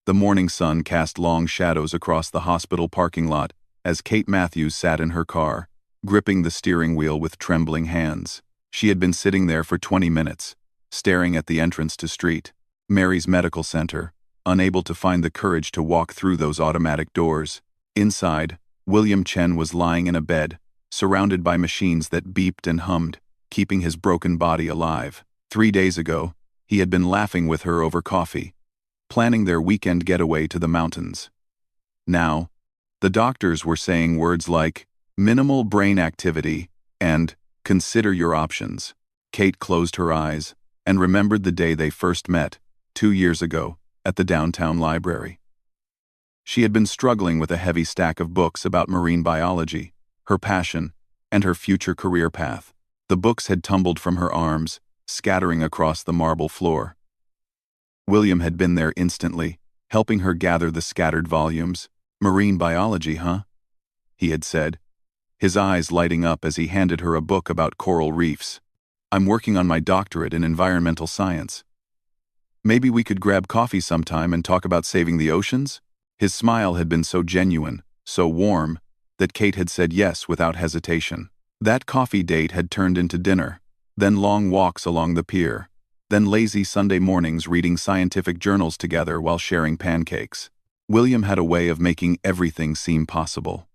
The morning sun cast long shadows across the hospital parking lot as Kate Matthews sat in her car, gripping the steering wheel with trembling hands. She had been sitting there for 20 minutes, staring at the entrance to St. Mary's Medical Center, unable to find the courage to walk through those automatic doors. Inside, William Chen was lying in a bed, surrounded by machines that beeped and hummed, keeping his broken body alive. 3 days ago, he had been laughing with her over coffee, planning their weekend getaway to the mountains. Now, the doctors were saying words like minimal brain activity and consider your options. Kate closed her eyes and remembered the day they first met, 2 years ago, at the downtown library. She had been struggling with a heavy stack of books about marine biology, her passion, and her future career path. The books had tumbled from her arms, scattering across the marble floor. William had been there instantly, helping her gather the scattered volumes. "Marine biology, huh?" he had said, his eyes lighting up as he handed her a book about coral reefs. "I'm working on my doctorate in environmental science. Maybe we could grab coffee sometime and talk about saving the oceans?" His smile had been so genuine, so warm, that Kate had said yes without hesitation. That coffee date had turned into dinner, then long walks along the pier, then lazy Sunday mornings reading scientific journals together while sharing pancakes. William had a way of making everything seem possible.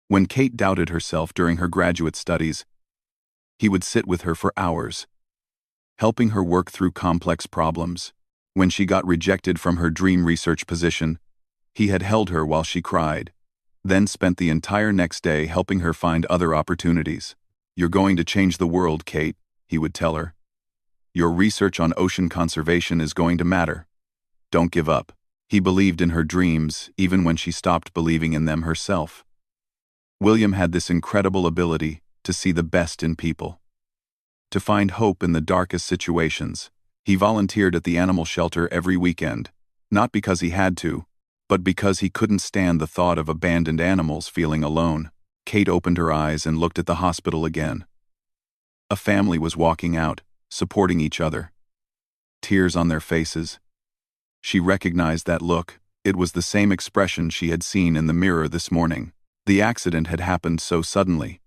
When Kate doubted herself during her graduate studies, he would sit with her for hours, helping her work through complex problems. When she got rejected from her dream research position, he had held her while she cried, then spent the entire next day helping her find other opportunities. "You're going to change the world, Kate," he would tell her. "Your research on ocean conservation is going to matter. Don't give up." He believed in her dreams even when she stopped believing in them herself. William had this incredible ability to see the best in people, to find hope in the darkest situations. He volunteered at the animal shelter every weekend, not because he had to, but because he couldn't stand the thought of abandoned animals feeling alone. Kate opened her eyes and looked at the hospital again. A family was walking out, supporting each other, tears on their faces. She recognized that look. It was the same expression she had seen in the mirror this morning. The accident had happened so suddenly.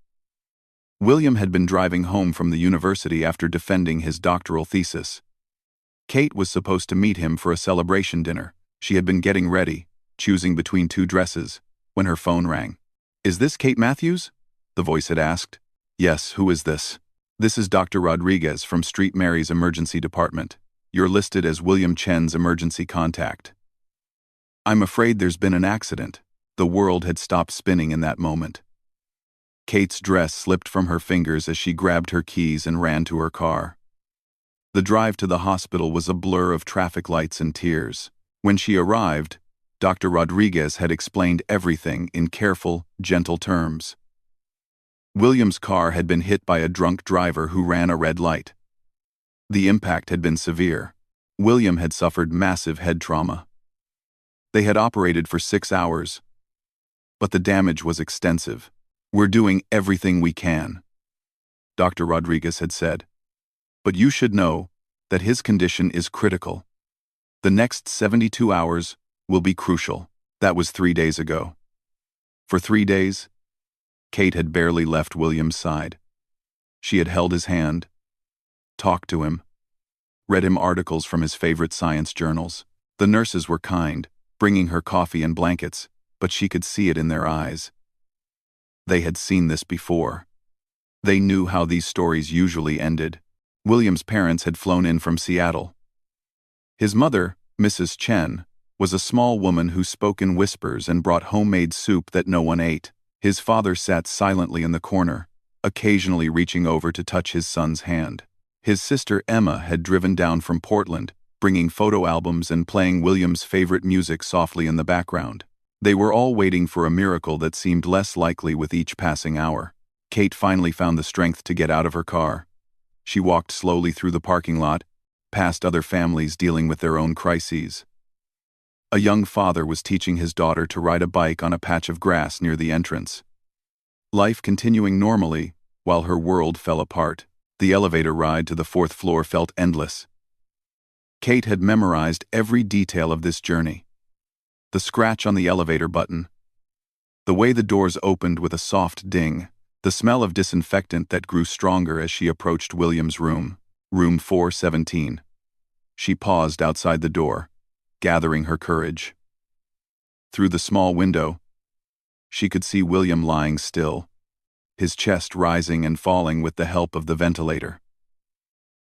William had been driving home from the university after defending his doctoral thesis. Kate was supposed to meet him for a celebration dinner. She had been getting ready, choosing between 2 dresses, when her phone rang. "Is this Kate Matthews?" the voice had asked. "Yes, who is this?" "This is Dr. Rodriguez from St. Mary's Emergency Department. You're listed as William Chen's emergency contact." "I'm afraid there's been an accident." The world had stopped spinning in that moment. Kate's dress slipped from her fingers as she grabbed her keys and ran to her car. The drive to the hospital was a blur of traffic lights and tears. When she arrived, Dr. Rodriguez had explained everything in careful, gentle terms. William's car had been hit by a drunk driver who ran a red light. The impact had been severe. William had suffered massive head trauma. They had operated for 6 hours, but the damage was extensive. "We're doing everything we can," Dr. Rodriguez had said. "But you should know that his condition is critical. The next 72 hours will be crucial." That was 3 days ago. For 3 days, Kate had barely left William's side. She had held his hand, talked to him, read him articles from his favorite science journals. The nurses were kind, bringing her coffee and blankets, but she could see it in their eyes. They had seen this before. They knew how these stories usually ended. William's parents had flown in from Seattle. His mother, Mrs. Chen, was a small woman who spoke in whispers and brought homemade soup that no one ate. His father sat silently in the corner, occasionally reaching over to touch his son's hand. His sister Emma had driven down from Portland, bringing photo albums and playing William's favorite music softly in the background. They were all waiting for a miracle that seemed less likely with each passing hour. Kate finally found the strength to get out of her car. She walked slowly through the parking lot, past other families dealing with their own crises. A young father was teaching his daughter to ride a bike on a patch of grass near the entrance. Life continuing normally, while her world fell apart. The elevator ride to the 4th floor felt endless. Kate had memorized every detail of this journey. The scratch on the elevator button. The way the doors opened with a soft ding. The smell of disinfectant that grew stronger as she approached William's room. Room 417. She paused outside the door, gathering her courage. Through the small window, she could see William lying still, his chest rising and falling with the help of the ventilator.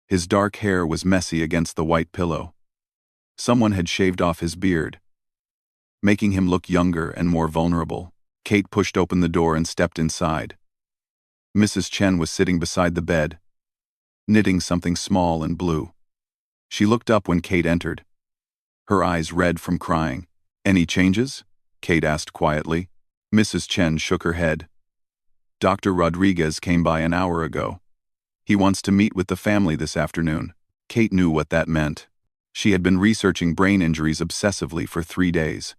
His dark hair was messy against the white pillow. Someone had shaved off his beard, making him look younger and more vulnerable. Kate pushed open the door and stepped inside. Mrs. Chen was sitting beside the bed, knitting something small and blue. She looked up when Kate entered, her eyes red from crying. "Any changes?" Kate asked quietly. Mrs. Chen shook her head. "Dr. Rodriguez came by an hour ago. He wants to meet with the family this afternoon." Kate knew what that meant. She had been researching brain injuries obsessively for 3 days.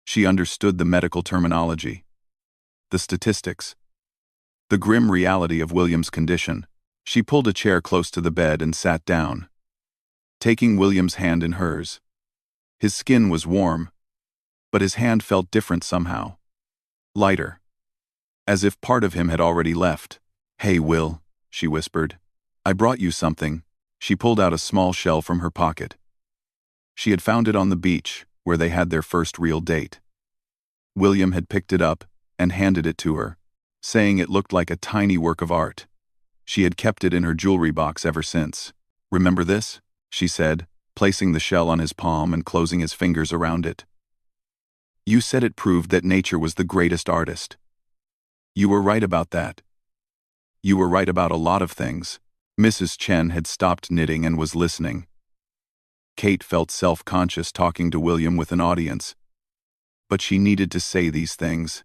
She understood the medical terminology, the statistics, the grim reality of William's condition. She pulled a chair close to the bed and sat down, taking William's hand in hers. His skin was warm, but his hand felt different somehow. Lighter, as if part of him had already left. "Hey, Will," she whispered. "I brought you something." She pulled out a small shell from her pocket. She had found it on the beach, where they had their first real date. William had picked it up and handed it to her, saying it looked like a tiny work of art. She had kept it in her jewelry box ever since. "Remember this?" she said, placing the shell on his palm and closing his fingers around it. "You said it proved that nature was the greatest artist. You were right about that. You were right about a lot of things." Mrs. Chen had stopped knitting and was listening. Kate felt self-conscious talking to William with an audience, but she needed to say these things.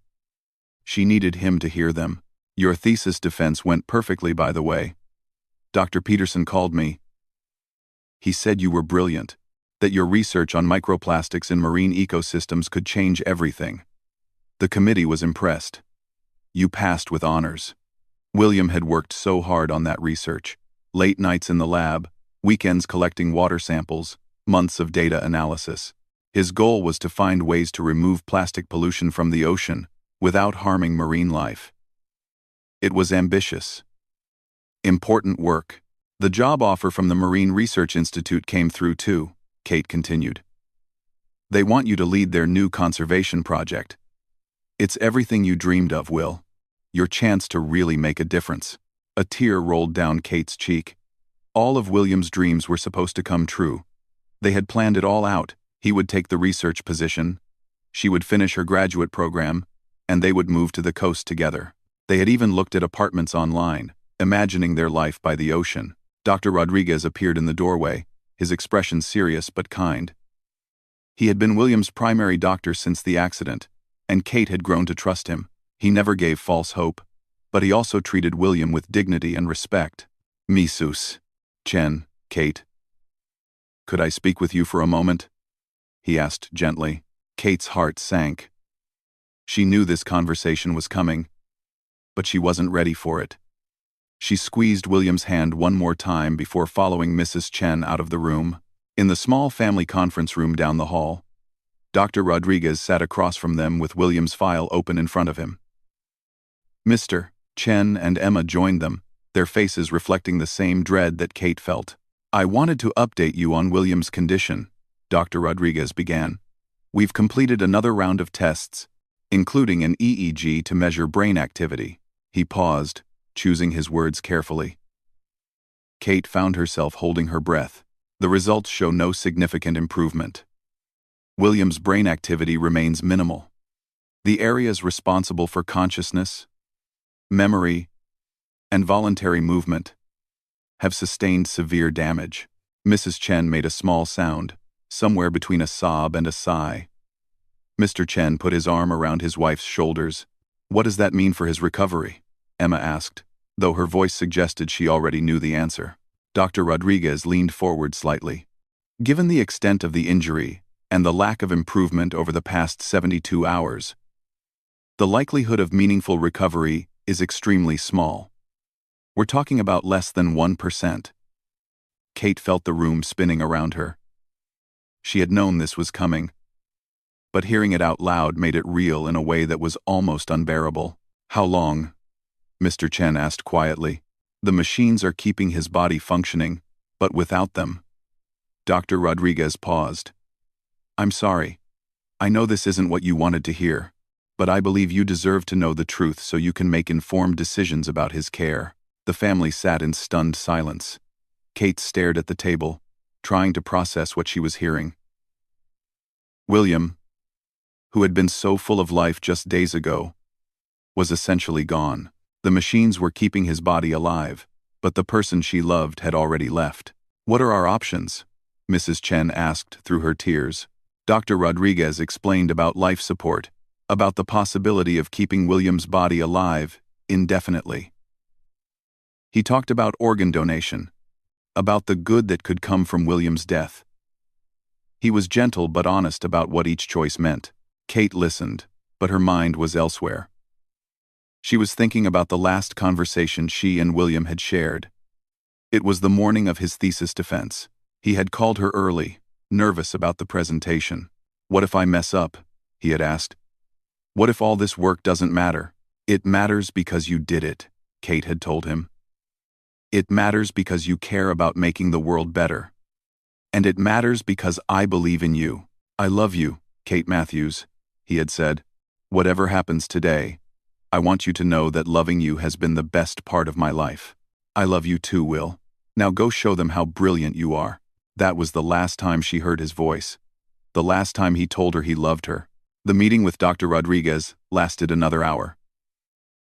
She needed him to hear them. "Your thesis defense went perfectly, by the way. Dr. Peterson called me. He said you were brilliant, that your research on microplastics in marine ecosystems could change everything. The committee was impressed. You passed with honors." William had worked so hard on that research. Late nights in the lab, weekends collecting water samples, months of data analysis. His goal was to find ways to remove plastic pollution from the ocean without harming marine life. It was ambitious, important work. The job offer from the Marine Research Institute came through too, Kate continued. They want you to lead their new conservation project. It's everything you dreamed of, Will. Your chance to really make a difference. A tear rolled down Kate's cheek. All of William's dreams were supposed to come true. They had planned it all out. He would take the research position, she would finish her graduate program, and they would move to the coast together. They had even looked at apartments online, imagining their life by the ocean. Dr. Rodriguez appeared in the doorway, his expression serious but kind. He had been William's primary doctor since the accident, and Kate had grown to trust him. He never gave false hope, but he also treated William with dignity and respect. "Mrs. Chen, Kate. Could I speak with you for a moment?" he asked gently. Kate's heart sank. She knew this conversation was coming, but she wasn't ready for it. She squeezed William's hand one more time before following Mrs. Chen out of the room. In the small family conference room down the hall, Dr. Rodriguez sat across from them with William's file open in front of him. Mr. Chen and Emma joined them, their faces reflecting the same dread that Kate felt. "I wanted to update you on William's condition," Dr. Rodriguez began. "We've completed another round of tests, including an EEG to measure brain activity." He paused, choosing his words carefully. Kate found herself holding her breath. The results show no significant improvement. William's brain activity remains minimal. The areas responsible for consciousness, memory, and voluntary movement have sustained severe damage. Mrs. Chen made a small sound, somewhere between a sob and a sigh. Mr. Chen put his arm around his wife's shoulders. "What does that mean for his recovery?" Emma asked, though her voice suggested she already knew the answer. Dr. Rodriguez leaned forward slightly. "Given the extent of the injury and the lack of improvement over the past 72 hours, the likelihood of meaningful recovery is extremely small. We're talking about less than 1%. Kate felt the room spinning around her. She had known this was coming. but hearing it out loud made it real in a way that was almost unbearable. "How long?" Mr. Chen asked quietly. "The machines are keeping his body functioning, but without them." Dr. Rodriguez paused. "I'm sorry. I know this isn't what you wanted to hear, but I believe you deserve to know the truth so you can make informed decisions about his care." The family sat in stunned silence. Kate stared at the table, trying to process what she was hearing. William, who had been so full of life just days ago, was essentially gone. The machines were keeping his body alive, but the person she loved had already left. "What are our options?" Mrs. Chen asked through her tears. Dr. Rodriguez explained about life support, about the possibility of keeping William's body alive indefinitely. He talked about organ donation, about the good that could come from William's death. He was gentle but honest about what each choice meant. Kate listened, but her mind was elsewhere. She was thinking about the last conversation she and William had shared. It was the morning of his thesis defense. He had called her early, nervous about the presentation. "What if I mess up?" he had asked. "What if all this work doesn't matter?" "It matters because you did it," Kate had told him. "It matters because you care about making the world better. And it matters because I believe in you." "I love you, Kate Matthews," he had said. "Whatever happens today, I want you to know that loving you has been the best part of my life." "I love you too, Will. Now go show them how brilliant you are." That was the last time she heard his voice. The last time he told her he loved her. The meeting with Dr. Rodriguez lasted another hour.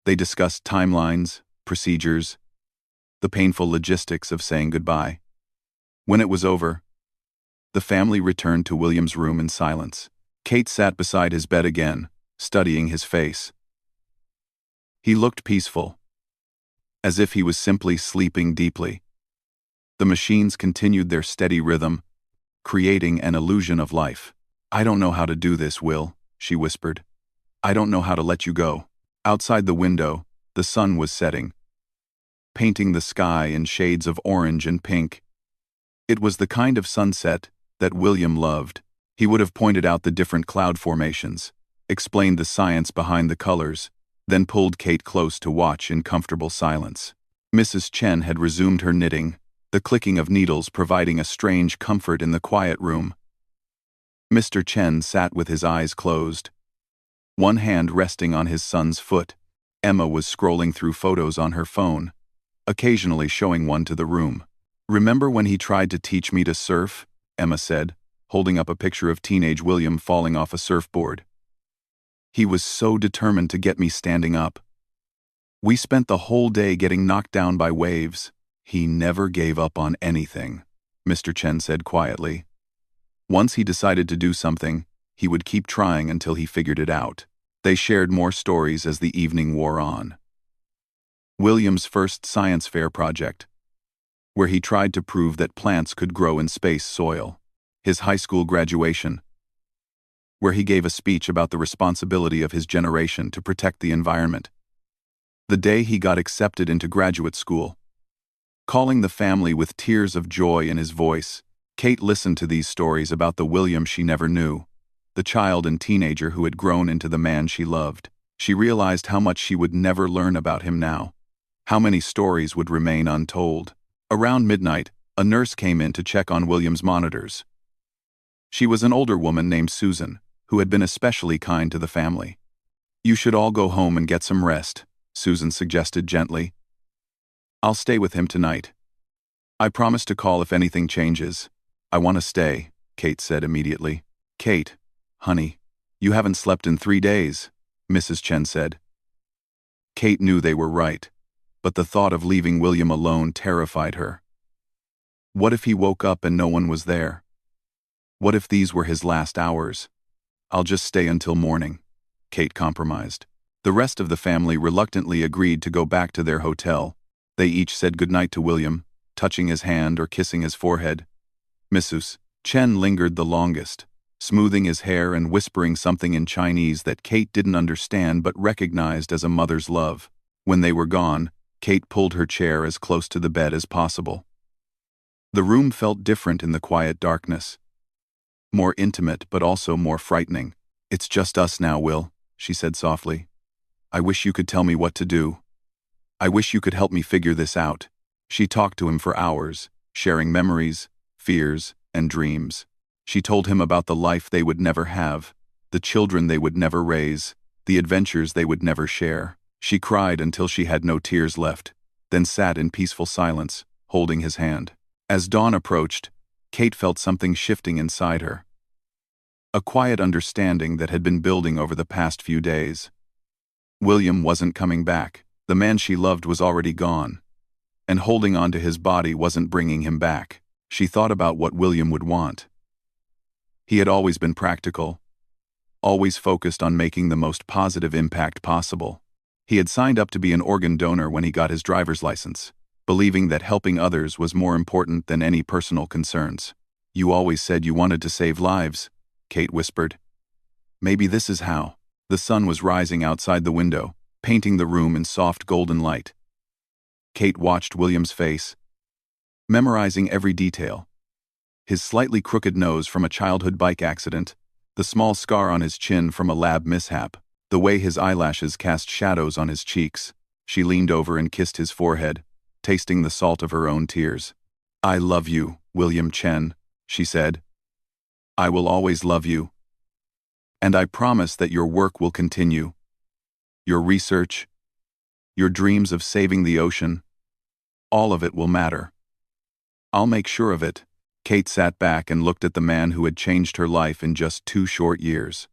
They discussed timelines, procedures, the painful logistics of saying goodbye. When it was over, the family returned to William's room in silence. Kate sat beside his bed again, studying his face. He looked peaceful, as if he was simply sleeping deeply. The machines continued their steady rhythm, creating an illusion of life. "I don't know how to do this, Will," she whispered. "I don't know how to let you go." Outside the window, the sun was setting, painting the sky in shades of orange and pink. It was the kind of sunset that William loved. He would have pointed out the different cloud formations, explained the science behind the colors, then pulled Kate close to watch in comfortable silence. Mrs. Chen had resumed her knitting, the clicking of needles providing a strange comfort in the quiet room. Mr. Chen sat with his eyes closed, one hand resting on his son's foot. Emma was scrolling through photos on her phone, occasionally showing one to the room. "Remember when he tried to teach me to surf?" Emma said, holding up a picture of teenage William falling off a surfboard. "He was so determined to get me standing up. We spent the whole day getting knocked down by waves." "He never gave up on anything," Mr. Chen said quietly. "Once he decided to do something, he would keep trying until he figured it out." They shared more stories as the evening wore on. William's first science fair project, where he tried to prove that plants could grow in space soil. His high school graduation, where he gave a speech about the responsibility of his generation to protect the environment. The day he got accepted into graduate school. Calling the family with tears of joy in his voice, Kate listened to these stories about the William she never knew, the child and teenager who had grown into the man she loved. She realized how much she would never learn about him now, how many stories would remain untold. Around midnight, a nurse came in to check on William's monitors. She was an older woman named Susan, who had been especially kind to the family. "You should all go home and get some rest," Susan suggested gently. "I'll stay with him tonight. I promise to call if anything changes." "I want to stay," Kate said immediately. "Kate, honey, you haven't slept in 3 days," Mrs. Chen said. Kate knew they were right, but the thought of leaving William alone terrified her. What if he woke up and no one was there? What if these were his last hours? "I'll just stay until morning," Kate compromised. The rest of the family reluctantly agreed to go back to their hotel. They each said goodnight to William, touching his hand or kissing his forehead. Mrs. Chen lingered the longest, smoothing his hair and whispering something in Chinese that Kate didn't understand but recognized as a mother's love. When they were gone, Kate pulled her chair as close to the bed as possible. The room felt different in the quiet darkness. More intimate but also more frightening. "It's just us now, Will," she said softly. "I wish you could tell me what to do. I wish you could help me figure this out." She talked to him for hours, sharing memories, fears, and dreams. She told him about the life they would never have, the children they would never raise, the adventures they would never share. She cried until she had no tears left, then sat in peaceful silence, holding his hand. As dawn approached, Kate felt something shifting inside her. A quiet understanding that had been building over the past few days. William wasn't coming back. The man she loved was already gone. And holding on to his body wasn't bringing him back. She thought about what William would want. He had always been practical, always focused on making the most positive impact possible. He had signed up to be an organ donor when he got his driver's license, believing that helping others was more important than any personal concerns. "You always said you wanted to save lives," Kate whispered. "Maybe this is how." The sun was rising outside the window, painting the room in soft golden light. Kate watched William's face, memorizing every detail. His slightly crooked nose from a childhood bike accident, the small scar on his chin from a lab mishap, the way his eyelashes cast shadows on his cheeks. She leaned over and kissed his forehead, tasting the salt of her own tears. "I love you, William Chen," she said. "I will always love you. And I promise that your work will continue. Your research, your dreams of saving the ocean, all of it will matter. I'll make sure of it." Kate sat back and looked at the man who had changed her life in just 2 short years.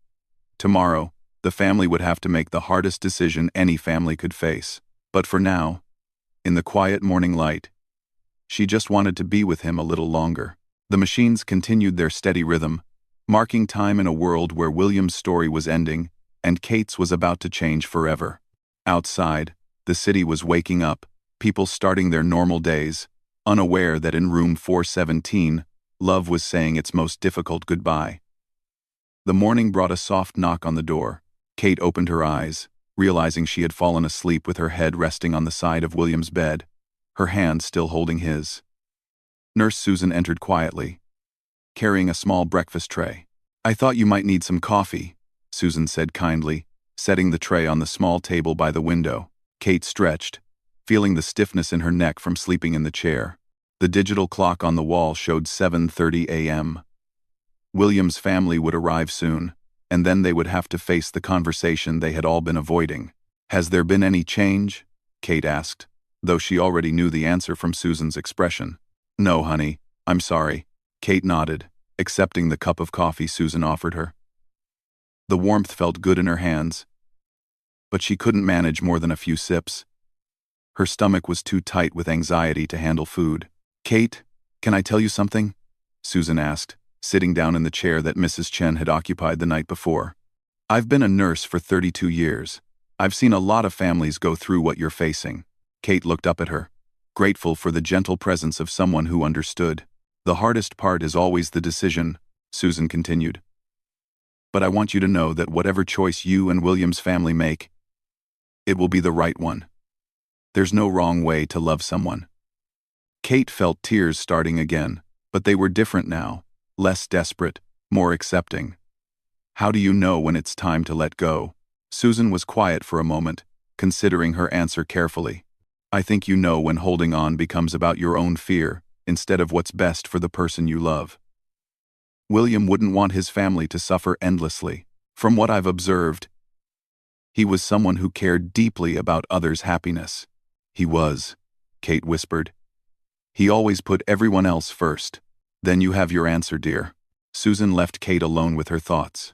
Tomorrow, the family would have to make the hardest decision any family could face. But for now, in the quiet morning light, she just wanted to be with him a little longer. The machines continued their steady rhythm, marking time in a world where William's story was ending and Kate's was about to change forever. Outside, the city was waking up, people starting their normal days, unaware that in room 417, love was saying its most difficult goodbye. The morning brought a soft knock on the door. Kate opened her eyes, realizing she had fallen asleep with her head resting on the side of William's bed, her hand still holding his. Nurse Susan entered quietly, carrying a small breakfast tray. "I thought you might need some coffee," Susan said kindly, setting the tray on the small table by the window. Kate stretched, feeling the stiffness in her neck from sleeping in the chair. The digital clock on the wall showed 7:30 a.m. William's family would arrive soon, and then they would have to face the conversation they had all been avoiding. "Has there been any change?" Kate asked, though she already knew the answer from Susan's expression. "No, honey, I'm sorry." Kate nodded, accepting the cup of coffee Susan offered her. The warmth felt good in her hands, but she couldn't manage more than a few sips. Her stomach was too tight with anxiety to handle food. "Kate, can I tell you something?" Susan asked, sitting down in the chair that Mrs. Chen had occupied the night before. "I've been a nurse for 32 years. I've seen a lot of families go through what you're facing." Kate looked up at her, grateful for the gentle presence of someone who understood. "The hardest part is always the decision," Susan continued. "But I want you to know that whatever choice you and William's family make, it will be the right one. There's no wrong way to love someone." Kate felt tears starting again, but they were different now, less desperate, more accepting. "How do you know when it's time to let go?" Susan was quiet for a moment, considering her answer carefully. "I think you know when holding on becomes about your own fear, instead of what's best for the person you love. William wouldn't want his family to suffer endlessly. From what I've observed, he was someone who cared deeply about others' happiness." "He was," Kate whispered. "He always put everyone else first." "Then you have your answer, dear." Susan left Kate alone with her thoughts.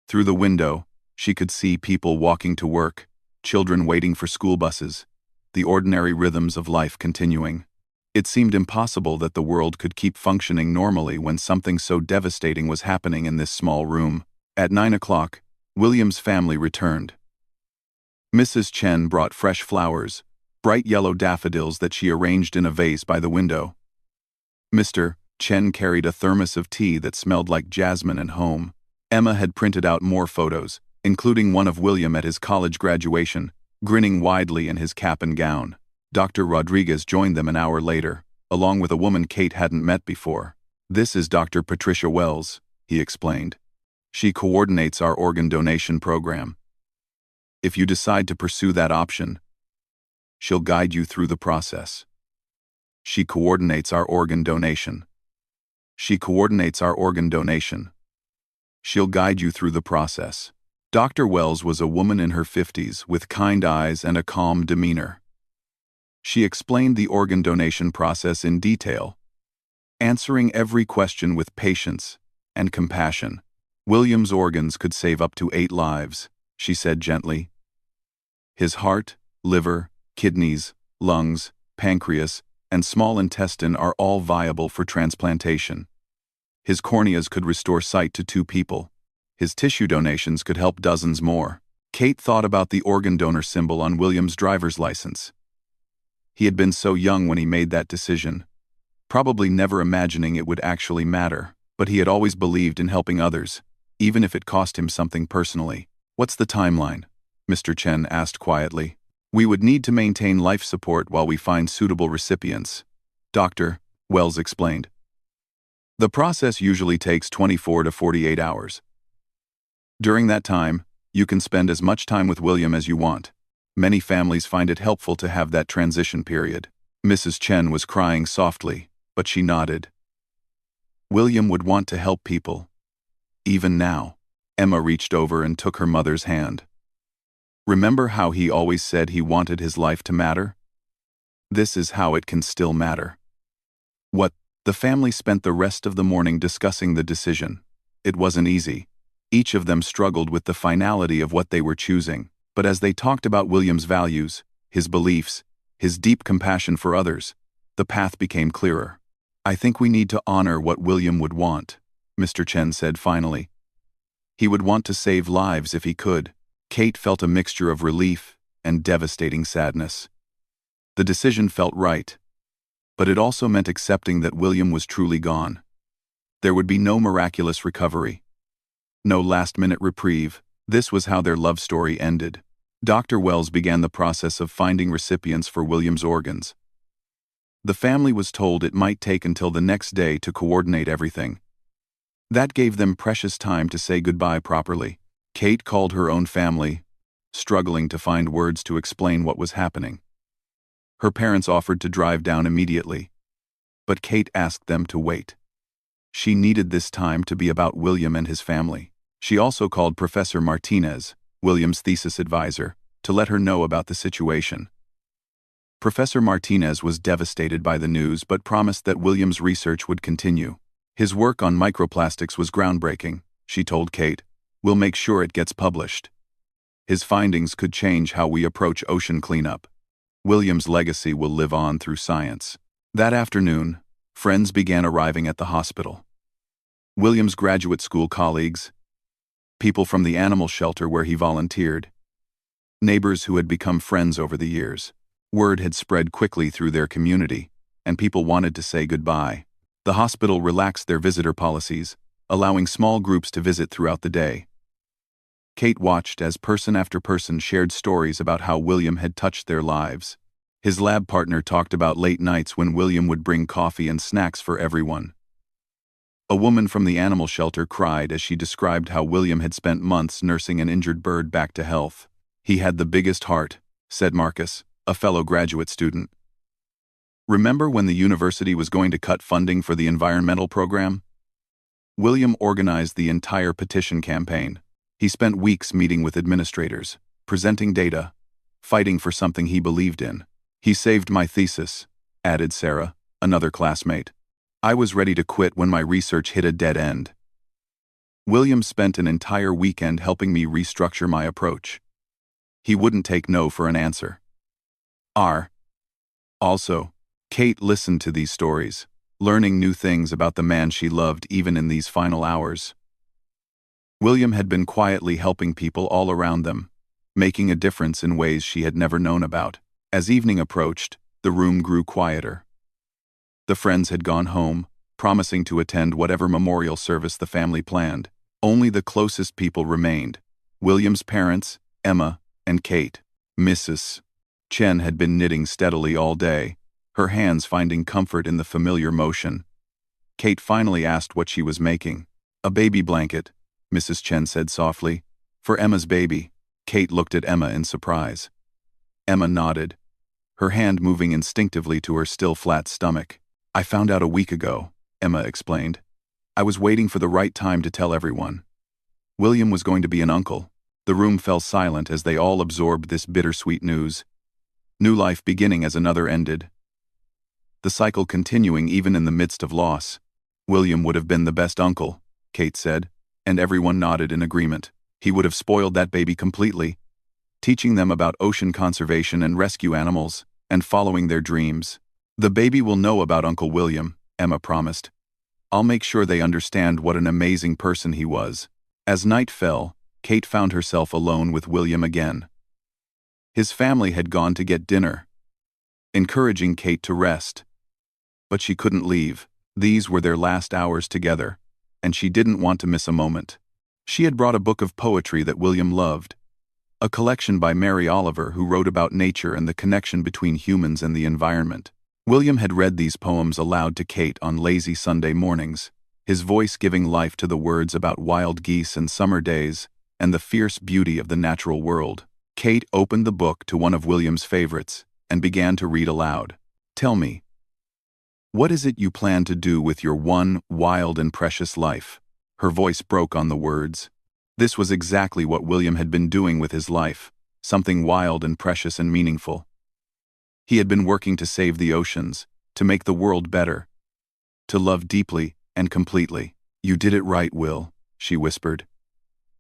Through the window, she could see people walking to work, children waiting for school buses, the ordinary rhythms of life continuing. It seemed impossible that the world could keep functioning normally when something so devastating was happening in this small room. At 9 o'clock, William's family returned. Mrs. Chen brought fresh flowers, bright yellow daffodils that she arranged in a vase by the window. Mr. Chen carried a thermos of tea that smelled like jasmine and home. Emma had printed out more photos, including one of William at his college graduation, grinning widely in his cap and gown. Dr. Rodriguez joined them an hour later, along with a woman Kate hadn't met before. "This is Dr. Patricia Wells," he explained. She coordinates our organ donation program. If you decide to pursue that option, she'll guide you through the process. She coordinates our organ donation. She coordinates our organ donation. She'll guide you through the process. Dr. Wells was a woman in her 50s with kind eyes and a calm demeanor. She explained the organ donation process in detail, answering every question with patience and compassion. William's organs could save up to 8 lives, she said gently. His heart, liver, kidneys, lungs, pancreas, and small intestine are all viable for transplantation. His corneas could restore sight to 2 people. His tissue donations could help dozens more. Kate thought about the organ donor symbol on William's driver's license. He had been so young when he made that decision, probably never imagining it would actually matter, but he had always believed in helping others, even if it cost him something personally. What's the timeline? Mr. Chen asked quietly. We would need to maintain life support while we find suitable recipients, Dr. Wells explained. The process usually takes 24 to 48 hours. During that time, you can spend as much time with William as you want. Many families find it helpful to have that transition period. Mrs. Chen was crying softly, but she nodded. William would want to help people. Even now. Emma reached over and took her mother's hand. Remember how he always said he wanted his life to matter? This is how it can still matter. What? The family spent the rest of the morning discussing the decision. It wasn't easy. Each of them struggled with the finality of what they were choosing, but as they talked about William's values, his beliefs, his deep compassion for others, the path became clearer. I think we need to honor what William would want, Mr. Chen said finally. He would want to save lives if he could. Kate felt a mixture of relief and devastating sadness. The decision felt right, but it also meant accepting that William was truly gone. There would be no miraculous recovery. No last-minute reprieve. This was how their love story ended. Dr. Wells began the process of finding recipients for William's organs. The family was told it might take until the next day to coordinate everything. That gave them precious time to say goodbye properly. Kate called her own family, struggling to find words to explain what was happening. Her parents offered to drive down immediately, but Kate asked them to wait. She needed this time to be about William and his family. She also called Professor Martinez, William's thesis advisor, to let her know about the situation. Professor Martinez was devastated by the news but promised that William's research would continue. His work on microplastics was groundbreaking, she told Kate. We'll make sure it gets published. His findings could change how we approach ocean cleanup. William's legacy will live on through science. That afternoon, friends began arriving at the hospital. William's graduate school colleagues, people from the animal shelter where he volunteered, neighbors who had become friends over the years. Word had spread quickly through their community, and people wanted to say goodbye. The hospital relaxed their visitor policies, allowing small groups to visit throughout the day. Kate watched as person after person shared stories about how William had touched their lives. His lab partner talked about late nights when William would bring coffee and snacks for everyone. A woman from the animal shelter cried as she described how William had spent months nursing an injured bird back to health. He had the biggest heart, said Marcus, a fellow graduate student. Remember when the university was going to cut funding for the environmental program? William organized the entire petition campaign. He spent weeks meeting with administrators, presenting data, fighting for something he believed in. He saved my thesis, added Sarah, another classmate. I was ready to quit when my research hit a dead end. William spent an entire weekend helping me restructure my approach. He wouldn't take no for an answer. Also, Kate listened to these stories, learning new things about the man she loved even in these final hours. William had been quietly helping people all around them, making a difference in ways she had never known about. As evening approached, the room grew quieter. The friends had gone home, promising to attend whatever memorial service the family planned. Only the closest people remained: William's parents, Emma, and Kate. Mrs. Chen had been knitting steadily all day, her hands finding comfort in the familiar motion. Kate finally asked what she was making. A baby blanket, Mrs. Chen said softly. For Emma's baby. Kate looked at Emma in surprise. Emma nodded, her hand moving instinctively to her still flat stomach. I found out a week ago, Emma explained. I was waiting for the right time to tell everyone. William was going to be an uncle. The room fell silent as they all absorbed this bittersweet news. New life beginning as another ended. The cycle continuing even in the midst of loss. William would have been the best uncle, Kate said, and everyone nodded in agreement. He would have spoiled that baby completely, teaching them about ocean conservation and rescue animals, and following their dreams. The baby will know about Uncle William, Emma promised. I'll make sure they understand what an amazing person he was. As night fell, Kate found herself alone with William again. His family had gone to get dinner, encouraging Kate to rest. But she couldn't leave. These were their last hours together, and she didn't want to miss a moment. She had brought a book of poetry that William loved, a collection by Mary Oliver who wrote about nature and the connection between humans and the environment. William had read these poems aloud to Kate on lazy Sunday mornings, his voice giving life to the words about wild geese and summer days and the fierce beauty of the natural world. Kate opened the book to one of William's favorites and began to read aloud. Tell me, what is it you plan to do with your one wild and precious life? Her voice broke on the words. This was exactly what William had been doing with his life, something wild and precious and meaningful. He had been working to save the oceans, to make the world better, to love deeply and completely. You did it right, Will, she whispered.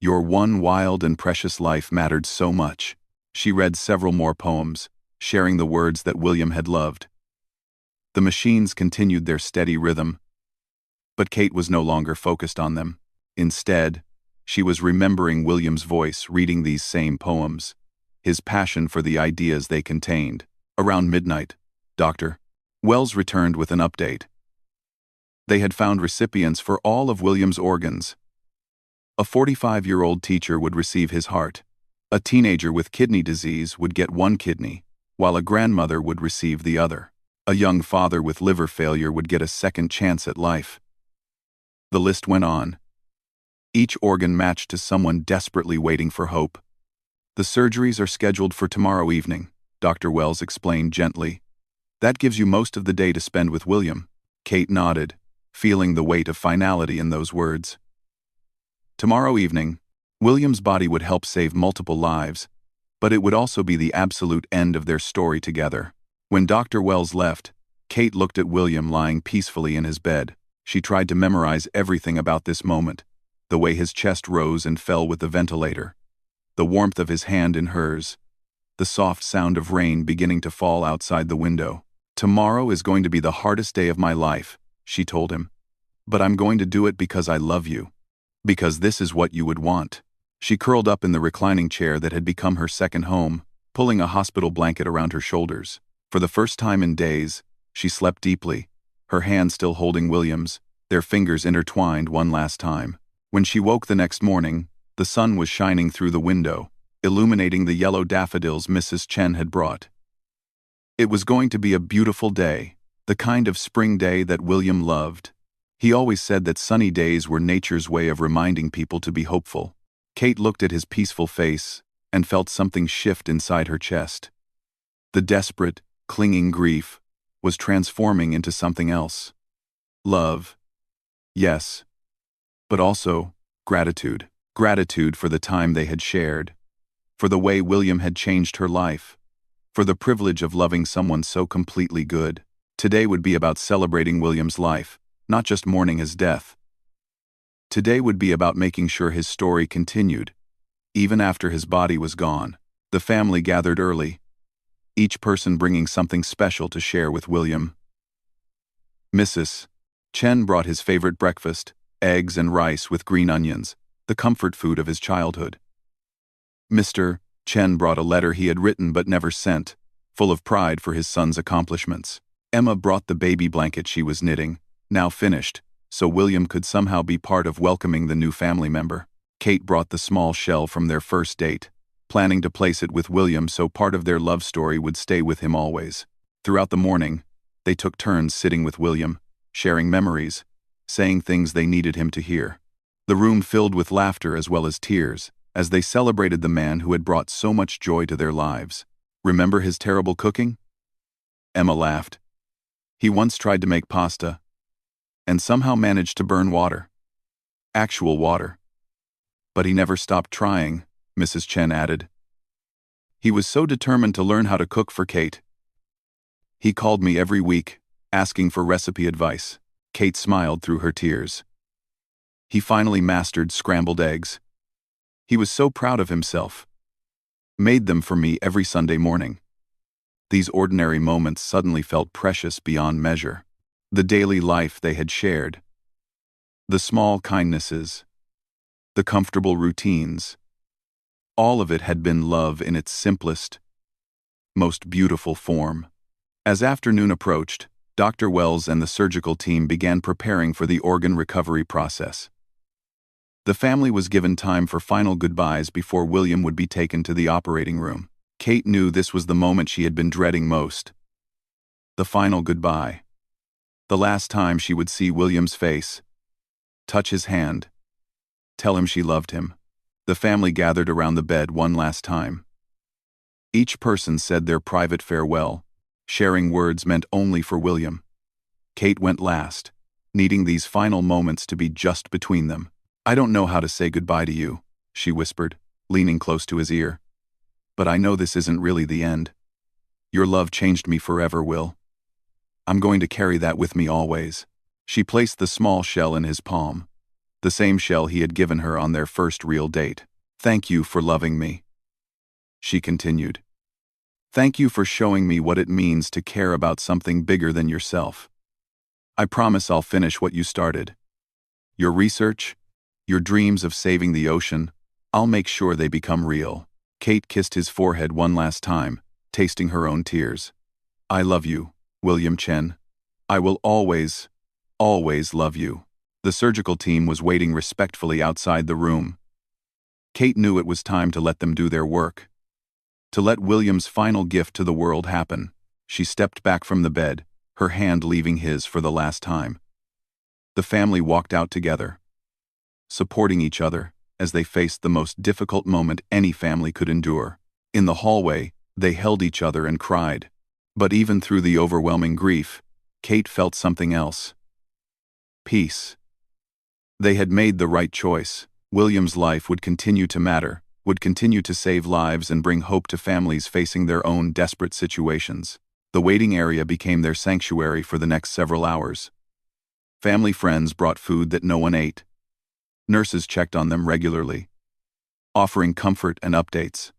Your one wild and precious life mattered so much. She read several more poems, sharing the words that William had loved. The machines continued their steady rhythm, but Kate was no longer focused on them. Instead, she was remembering William's voice reading these same poems, his passion for the ideas they contained. Around midnight, Dr. Wells returned with an update. They had found recipients for all of William's organs. A 45-year-old teacher would receive his heart. A teenager with kidney disease would get one kidney, while a grandmother would receive the other. A young father with liver failure would get a second chance at life. The list went on. Each organ matched to someone desperately waiting for hope. The surgeries are scheduled for tomorrow evening, Dr. Wells explained gently. That gives you most of the day to spend with William. Kate nodded, feeling the weight of finality in those words. Tomorrow evening, William's body would help save multiple lives, but it would also be the absolute end of their story together. When Dr. Wells left, Kate looked at William lying peacefully in his bed. She tried to memorize everything about this moment, the way his chest rose and fell with the ventilator, the warmth of his hand in hers, the soft sound of rain beginning to fall outside the window. Tomorrow is going to be the hardest day of my life, she told him. But I'm going to do it because I love you. Because this is what you would want. She curled up in the reclining chair that had become her second home, pulling a hospital blanket around her shoulders. For the first time in days, she slept deeply, her hand still holding William's, their fingers intertwined one last time. When she woke the next morning, the sun was shining through the window, illuminating the yellow daffodils Mrs. Chen had brought. It was going to be a beautiful day, the kind of spring day that William loved. He always said that sunny days were nature's way of reminding people to be hopeful. Kate looked at his peaceful face and felt something shift inside her chest. The desperate, clinging grief was transforming into something else. Love. Yes. But also, gratitude. Gratitude for the time they had shared, for the way William had changed her life, for the privilege of loving someone so completely good. Today would be about celebrating William's life, not just mourning his death. Today would be about making sure his story continued, even after his body was gone. The family gathered early, each person bringing something special to share with William. Mrs. Chen brought his favorite breakfast, eggs and rice with green onions, the comfort food of his childhood. Mr. Chen brought a letter he had written but never sent, full of pride for his son's accomplishments. Emma brought the baby blanket she was knitting, now finished, so William could somehow be part of welcoming the new family member. Kate brought the small shell from their first date, planning to place it with William so part of their love story would stay with him always. Throughout the morning, they took turns sitting with William, sharing memories, saying things they needed him to hear. The room filled with laughter as well as tears, as they celebrated the man who had brought so much joy to their lives. Remember his terrible cooking? Emma laughed. He once tried to make pasta, and somehow managed to burn water. Actual water. But he never stopped trying, Mrs. Chen added. He was so determined to learn how to cook for Kate. He called me every week, asking for recipe advice. Kate smiled through her tears. He finally mastered scrambled eggs. He was so proud of himself. Made them for me every Sunday morning. These ordinary moments suddenly felt precious beyond measure. The daily life they had shared. The small kindnesses. The comfortable routines. All of it had been love in its simplest, most beautiful form. As afternoon approached, Dr. Wells and the surgical team began preparing for the organ recovery process. The family was given time for final goodbyes before William would be taken to the operating room. Kate knew this was the moment she had been dreading most. The final goodbye. The last time she would see William's face, touch his hand, tell him she loved him. The family gathered around the bed one last time. Each person said their private farewell, sharing words meant only for William. Kate went last, needing these final moments to be just between them. I don't know how to say goodbye to you, she whispered, leaning close to his ear. But I know this isn't really the end. Your love changed me forever, Will. I'm going to carry that with me always. She placed the small shell in his palm, the same shell he had given her on their first real date. Thank you for loving me, she continued. Thank you for showing me what it means to care about something bigger than yourself. I promise I'll finish what you started. Your research, your dreams of saving the ocean, I'll make sure they become real. Kate kissed his forehead one last time, tasting her own tears. I love you, William Chen. I will always, always love you. The surgical team was waiting respectfully outside the room. Kate knew it was time to let them do their work. To let William's final gift to the world happen. She stepped back from the bed, her hand leaving his for the last time. The family walked out together, supporting each other as they faced the most difficult moment any family could endure. In the hallway, they held each other and cried. But even through the overwhelming grief, Kate felt something else. Peace. They had made the right choice. William's life would continue to matter, would continue to save lives and bring hope to families facing their own desperate situations. The waiting area became their sanctuary for the next several hours. Family friends brought food that no one ate. Nurses checked on them regularly, offering comfort and updates.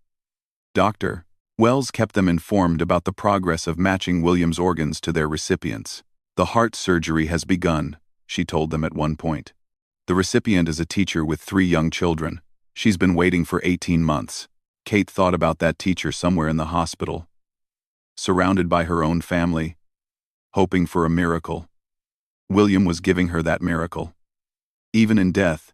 Dr. Wells kept them informed about the progress of matching William's organs to their recipients. The heart surgery has begun, she told them at one point. The recipient is a teacher with 3 young children. She's been waiting for 18 months. Kate thought about that teacher somewhere in the hospital, surrounded by her own family, hoping for a miracle. William was giving her that miracle. Even in death,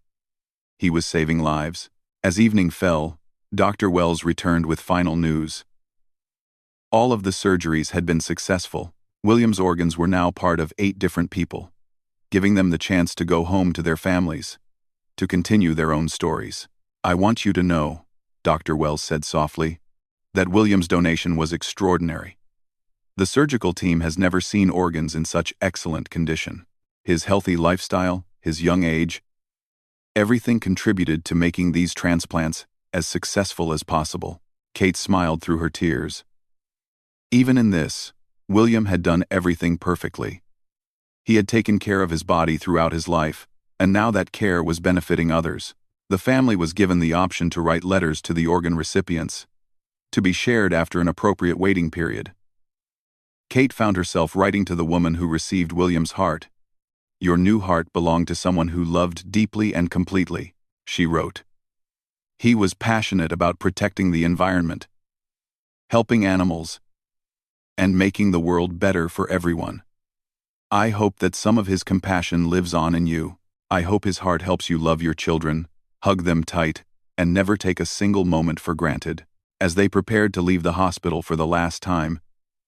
he was saving lives. As evening fell, Dr. Wells returned with final news. All of the surgeries had been successful. William's organs were now part of 8 different people, giving them the chance to go home to their families, to continue their own stories. I want you to know, Dr. Wells said softly, that William's donation was extraordinary. The surgical team has never seen organs in such excellent condition. His healthy lifestyle, his young age, everything contributed to making these transplants as successful as possible. Kate smiled through her tears. Even in this, William had done everything perfectly. He had taken care of his body throughout his life, and now that care was benefiting others. The family was given the option to write letters to the organ recipients, to be shared after an appropriate waiting period. Kate found herself writing to the woman who received William's heart. Your new heart belonged to someone who loved deeply and completely, she wrote. He was passionate about protecting the environment, helping animals, and making the world better for everyone. I hope that some of his compassion lives on in you. I hope his heart helps you love your children, hug them tight, and never take a single moment for granted. As they prepared to leave the hospital for the last time,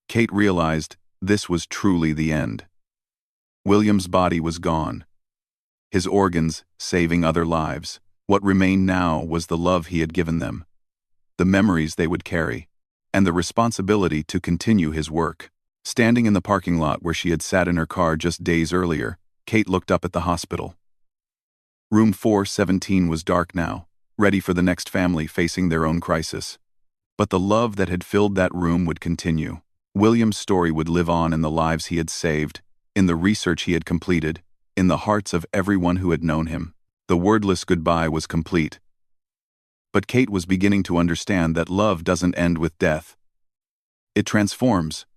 Kate realized this was truly the end. William's body was gone, his organs saving other lives. What remained now was the love he had given them, the memories they would carry, and the responsibility to continue his work. Standing in the parking lot where she had sat in her car just days earlier, Kate looked up at the hospital. Room 417 was dark now, ready for the next family facing their own crisis. But the love that had filled that room would continue. William's story would live on in the lives he had saved, in the research he had completed, in the hearts of everyone who had known him. The wordless goodbye was complete. But Kate was beginning to understand that love doesn't end with death. It transforms,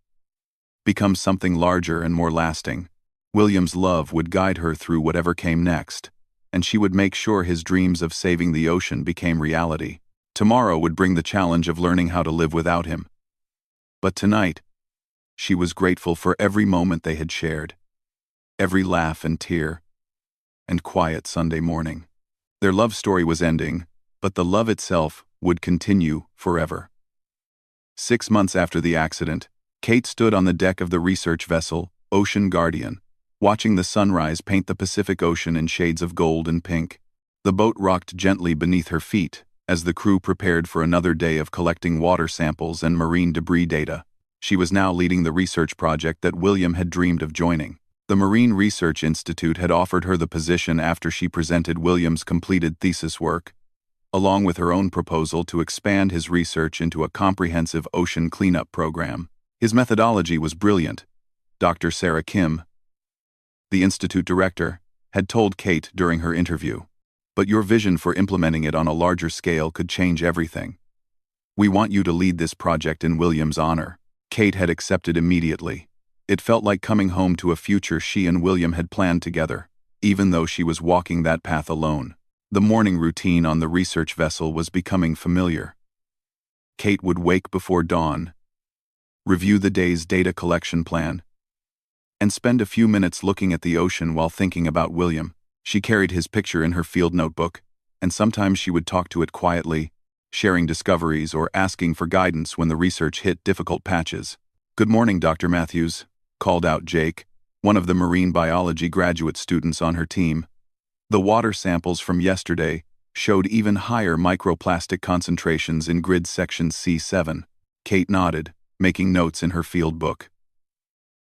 becomes something larger and more lasting. William's love would guide her through whatever came next, and she would make sure his dreams of saving the ocean became reality. Tomorrow would bring the challenge of learning how to live without him. But tonight, she was grateful for every moment they had shared, every laugh and tear, and quiet Sunday morning. Their love story was ending, but the love itself would continue forever. 6 months after the accident, Kate stood on the deck of the research vessel, Ocean Guardian, watching the sunrise paint the Pacific Ocean in shades of gold and pink. The boat rocked gently beneath her feet as the crew prepared for another day of collecting water samples and marine debris data. She was now leading the research project that William had dreamed of joining. The Marine Research Institute had offered her the position after she presented William's completed thesis work, along with her own proposal to expand his research into a comprehensive ocean cleanup program. His methodology was brilliant. Dr. Sarah Kim, the institute director, had told Kate during her interview. But your vision for implementing it on a larger scale could change everything. We want you to lead this project in William's honor. Kate had accepted immediately. It felt like coming home to a future she and William had planned together, even though she was walking that path alone. The morning routine on the research vessel was becoming familiar. Kate would wake before dawn, review the day's data collection plan, and spend a few minutes looking at the ocean while thinking about William. She carried his picture in her field notebook, and sometimes she would talk to it quietly, sharing discoveries or asking for guidance when the research hit difficult patches. "Good morning, Dr. Matthews," called out Jake, one of the marine biology graduate students on her team. The water samples from yesterday showed even higher microplastic concentrations in grid section C7. Kate nodded, making notes in her field book.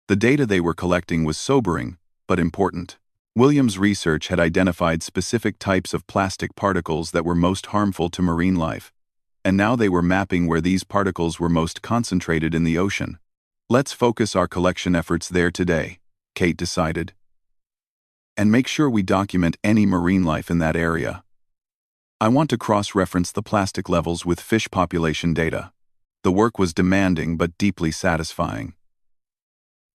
The data they were collecting was sobering, but important. William's research had identified specific types of plastic particles that were most harmful to marine life, and now they were mapping where these particles were most concentrated in the ocean. "Let's focus our collection efforts there today," Kate decided, "and make sure we document any marine life in that area. I want to cross-reference the plastic levels with fish population data." The work was demanding but deeply satisfying.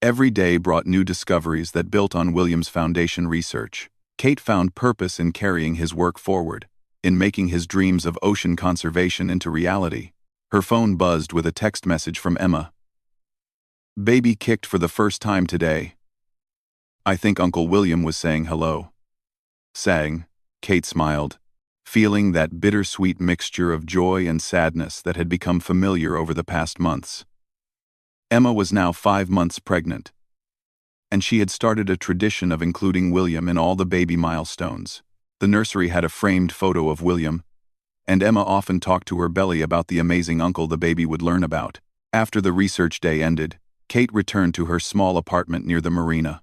Every day brought new discoveries that built on William's foundation research. Kate found purpose in carrying his work forward, in making his dreams of ocean conservation into reality. Her phone buzzed with a text message from Emma. "Baby kicked for the first time today. I think Uncle William was saying hello." Sang, Kate smiled, feeling that bittersweet mixture of joy and sadness that had become familiar over the past months. Emma was now 5 months pregnant, and she had started a tradition of including William in all the baby milestones. The nursery had a framed photo of William, and Emma often talked to her belly about the amazing uncle the baby would learn about. After the research day ended, Kate returned to her small apartment near the marina.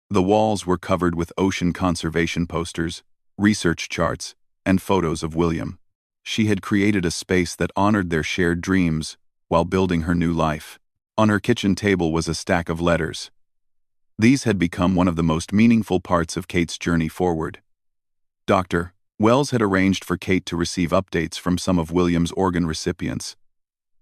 The walls were covered with ocean conservation posters, research charts, and photos of William. She had created a space that honored their shared dreams while building her new life. On her kitchen table was a stack of letters. These had become one of the most meaningful parts of Kate's journey forward. Dr. Wells had arranged for Kate to receive updates from some of William's organ recipients.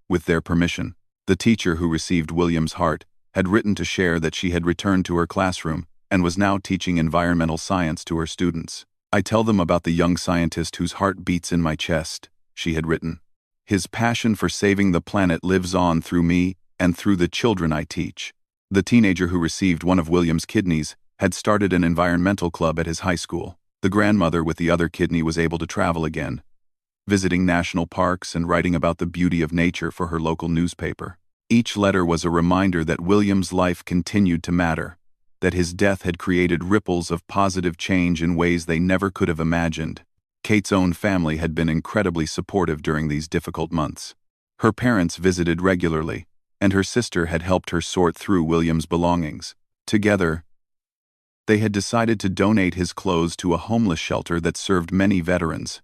With their permission, the teacher who received William's heart had written to share that she had returned to her classroom and was now teaching environmental science to her students. "I tell them about the young scientist whose heart beats in my chest," she had written. "His passion for saving the planet lives on through me and through the children I teach." The teenager who received one of William's kidneys had started an environmental club at his high school. The grandmother with the other kidney was able to travel again, visiting national parks and writing about the beauty of nature for her local newspaper. Each letter was a reminder that William's life continued to matter, that his death had created ripples of positive change in ways they never could have imagined. Kate's own family had been incredibly supportive during these difficult months. Her parents visited regularly, and her sister had helped her sort through William's belongings. Together, they had decided to donate his clothes to a homeless shelter that served many veterans.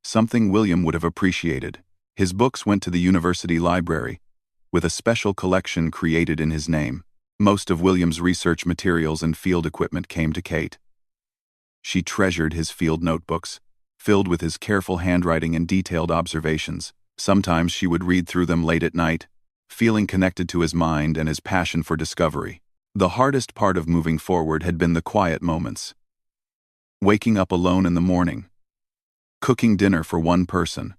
Something William would have appreciated. His books went to the university library, with a special collection created in his name. Most of William's research materials and field equipment came to Kate. She treasured his field notebooks, filled with his careful handwriting and detailed observations. Sometimes she would read through them late at night, feeling connected to his mind and his passion for discovery. The hardest part of moving forward had been the quiet moments. Waking up alone in the morning, cooking dinner for one person,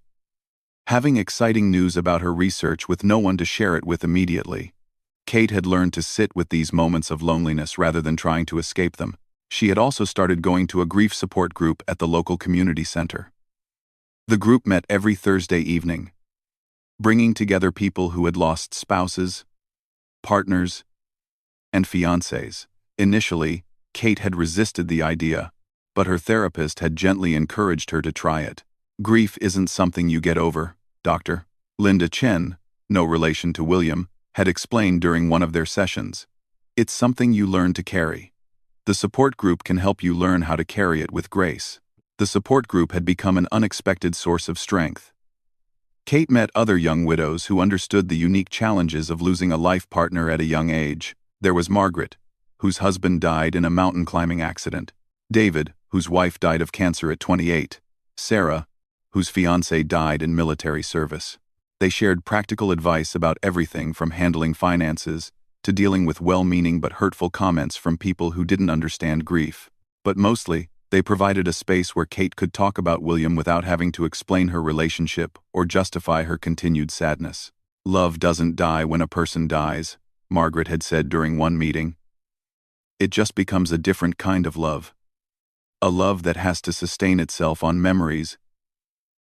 having exciting news about her research with no one to share it with immediately. Kate had learned to sit with these moments of loneliness rather than trying to escape them. She had also started going to a grief support group at the local community center. The group met every Thursday evening, bringing together people who had lost spouses, partners, and fiancés. Initially, Kate had resisted the idea, but her therapist had gently encouraged her to try it. Grief isn't something you get over, Dr. Linda Chen, no relation to William, had explained during one of their sessions. It's something you learn to carry. The support group can help you learn how to carry it with grace. The support group had become an unexpected source of strength. Kate met other young widows who understood the unique challenges of losing a life partner at a young age. There was Margaret, whose husband died in a mountain climbing accident. David, whose wife died of cancer at 28. Sarah, whose fiancé died in military service. They shared practical advice about everything from handling finances to dealing with well-meaning but hurtful comments from people who didn't understand grief. But mostly, they provided a space where Kate could talk about William without having to explain her relationship or justify her continued sadness. Love doesn't die when a person dies, Margaret had said during one meeting. It just becomes a different kind of love. A love that has to sustain itself on memories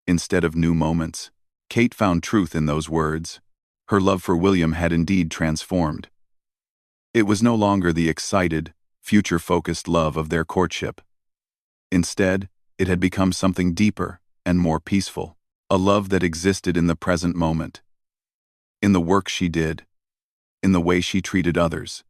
instead of new moments. Kate found truth in those words. Her love for William had indeed transformed. It was no longer the excited, future-focused love of their courtship. Instead, it had become something deeper and more peaceful, a love that existed in the present moment, in the work she did, in the way she treated others,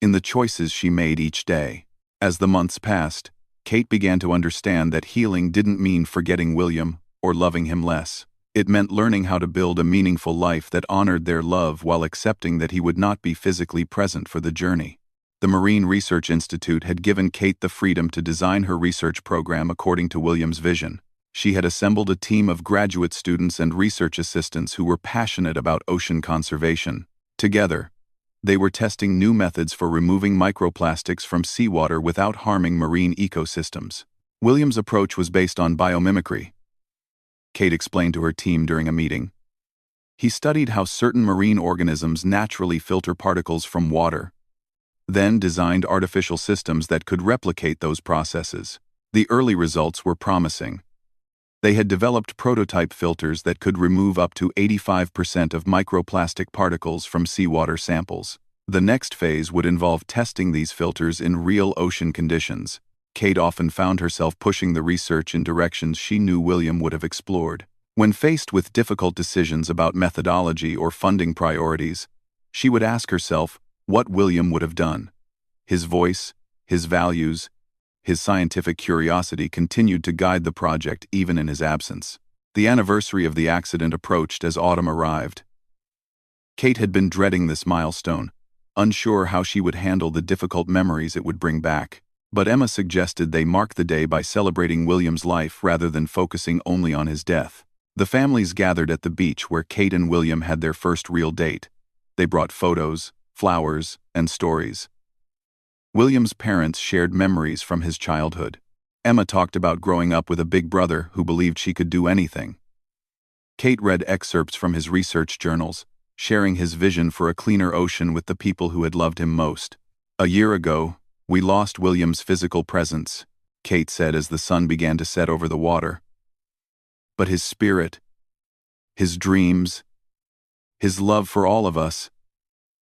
in the choices she made each day. As the months passed, Kate began to understand that healing didn't mean forgetting William or loving him less. It meant learning how to build a meaningful life that honored their love while accepting that he would not be physically present for the journey. The Marine Research Institute had given Kate the freedom to design her research program according to William's vision. She had assembled a team of graduate students and research assistants who were passionate about ocean conservation. Together, they were testing new methods for removing microplastics from seawater without harming marine ecosystems. William's approach was based on biomimicry, Kate explained to her team during a meeting. He studied how certain marine organisms naturally filter particles from water, then designed artificial systems that could replicate those processes. The early results were promising. They had developed prototype filters that could remove up to 85% of microplastic particles from seawater samples. The next phase would involve testing these filters in real ocean conditions. Kate often found herself pushing the research in directions she knew William would have explored. When faced with difficult decisions about methodology or funding priorities, she would ask herself what William would have done. His voice, his values, his scientific curiosity continued to guide the project even in his absence. The anniversary of the accident approached as autumn arrived. Kate had been dreading this milestone, unsure how she would handle the difficult memories it would bring back. But Emma suggested they mark the day by celebrating William's life rather than focusing only on his death. The families gathered at the beach where Kate and William had their first real date. They brought photos, flowers, and stories. William's parents shared memories from his childhood. Emma talked about growing up with a big brother who believed she could do anything. Kate read excerpts from his research journals, sharing his vision for a cleaner ocean with the people who had loved him most. A year ago, we lost William's physical presence, Kate said as the sun began to set over the water. But his spirit, his dreams, his love for all of us,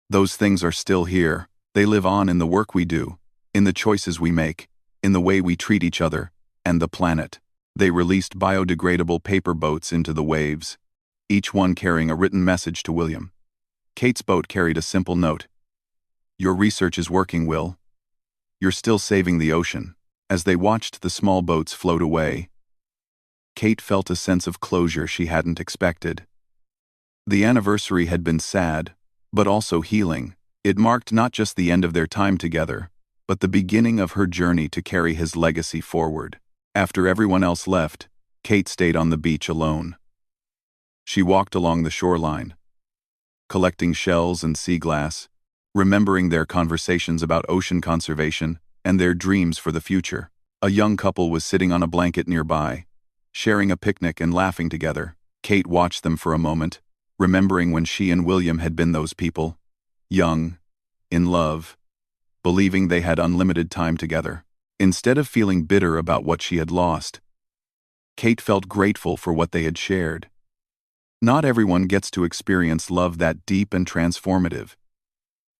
those things are still here. They live on in the work we do, in the choices we make, in the way we treat each other, and the planet. They released biodegradable paper boats into the waves, each one carrying a written message to William. Kate's boat carried a simple note. "Your research is working, Will. You're still saving the ocean." As they watched the small boats float away, Kate felt a sense of closure she hadn't expected. The anniversary had been sad, but also healing. It marked not just the end of their time together, but the beginning of her journey to carry his legacy forward. After everyone else left, Kate stayed on the beach alone. She walked along the shoreline, collecting shells and sea glass, remembering their conversations about ocean conservation and their dreams for the future. A young couple was sitting on a blanket nearby, sharing a picnic and laughing together. Kate watched them for a moment, remembering when she and William had been those people, young, in love, believing they had unlimited time together. Instead of feeling bitter about what she had lost, Kate felt grateful for what they had shared. Not everyone gets to experience love that deep and transformative.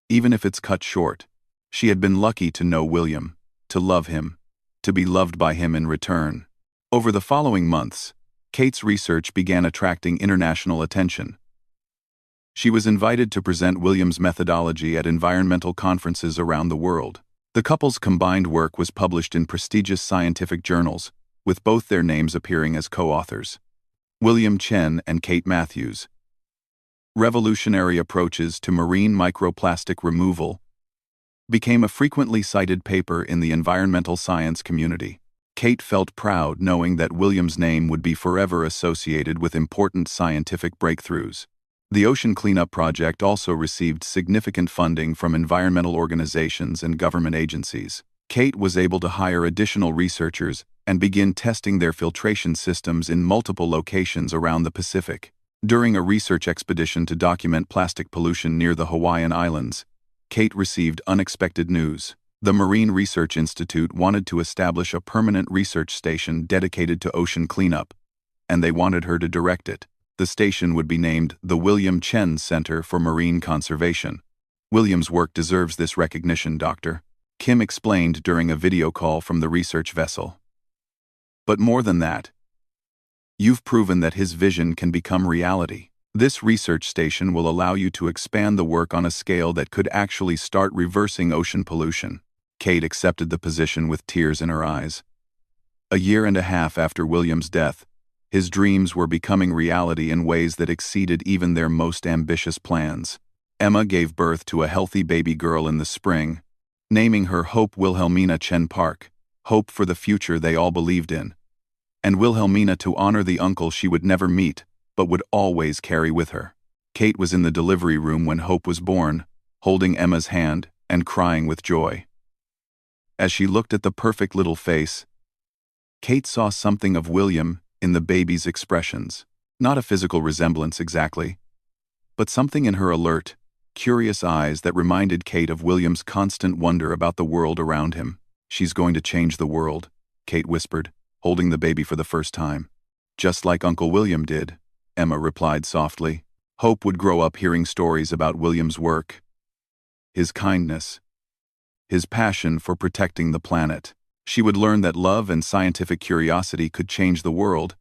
Even if it's cut short, she had been lucky to know William, to love him, to be loved by him in return. Over the following months, Kate's research began attracting international attention. She was invited to present William's methodology at environmental conferences around the world. The couple's combined work was published in prestigious scientific journals, with both their names appearing as co-authors. William Chen and Kate Matthews. Revolutionary Approaches to Marine Microplastic Removal became a frequently cited paper in the environmental science community. Kate felt proud knowing that William's name would be forever associated with important scientific breakthroughs. The Ocean Cleanup Project also received significant funding from environmental organizations and government agencies. Kate was able to hire additional researchers and begin testing their filtration systems in multiple locations around the Pacific. During a research expedition to document plastic pollution near the Hawaiian Islands, Kate received unexpected news. The Marine Research Institute wanted to establish a permanent research station dedicated to ocean cleanup, and they wanted her to direct it. The station would be named the William Chen Center for Marine Conservation. "William's work deserves this recognition, Doctor," Kim explained during a video call from the research vessel. "But more than that, you've proven that his vision can become reality. This research station will allow you to expand the work on a scale that could actually start reversing ocean pollution." Kate accepted the position with tears in her eyes. A year and a half after William's death, his dreams were becoming reality in ways that exceeded even their most ambitious plans. Emma gave birth to a healthy baby girl in the spring, naming her Hope Wilhelmina Chen Park, hope for the future they all believed in, and Wilhelmina to honor the uncle she would never meet, but would always carry with her. Kate was in the delivery room when Hope was born, holding Emma's hand and crying with joy. As she looked at the perfect little face, Kate saw something of William in the baby's expressions. Not a physical resemblance exactly, but something in her alert, curious eyes that reminded Kate of William's constant wonder about the world around him. "She's going to change the world," Kate whispered, holding the baby for the first time. "Just like Uncle William did," Emma replied softly. Hope would grow up hearing stories about William's work, his kindness, his passion for protecting the planet. She would learn that love and scientific curiosity could change the world,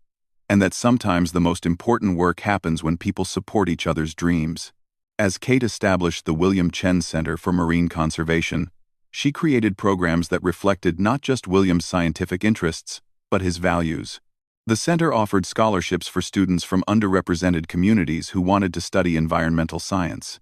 and that sometimes the most important work happens when people support each other's dreams. As Kate established the William Chen Center for Marine Conservation, she created programs that reflected not just William's scientific interests, but his values. The center offered scholarships for students from underrepresented communities who wanted to study environmental science.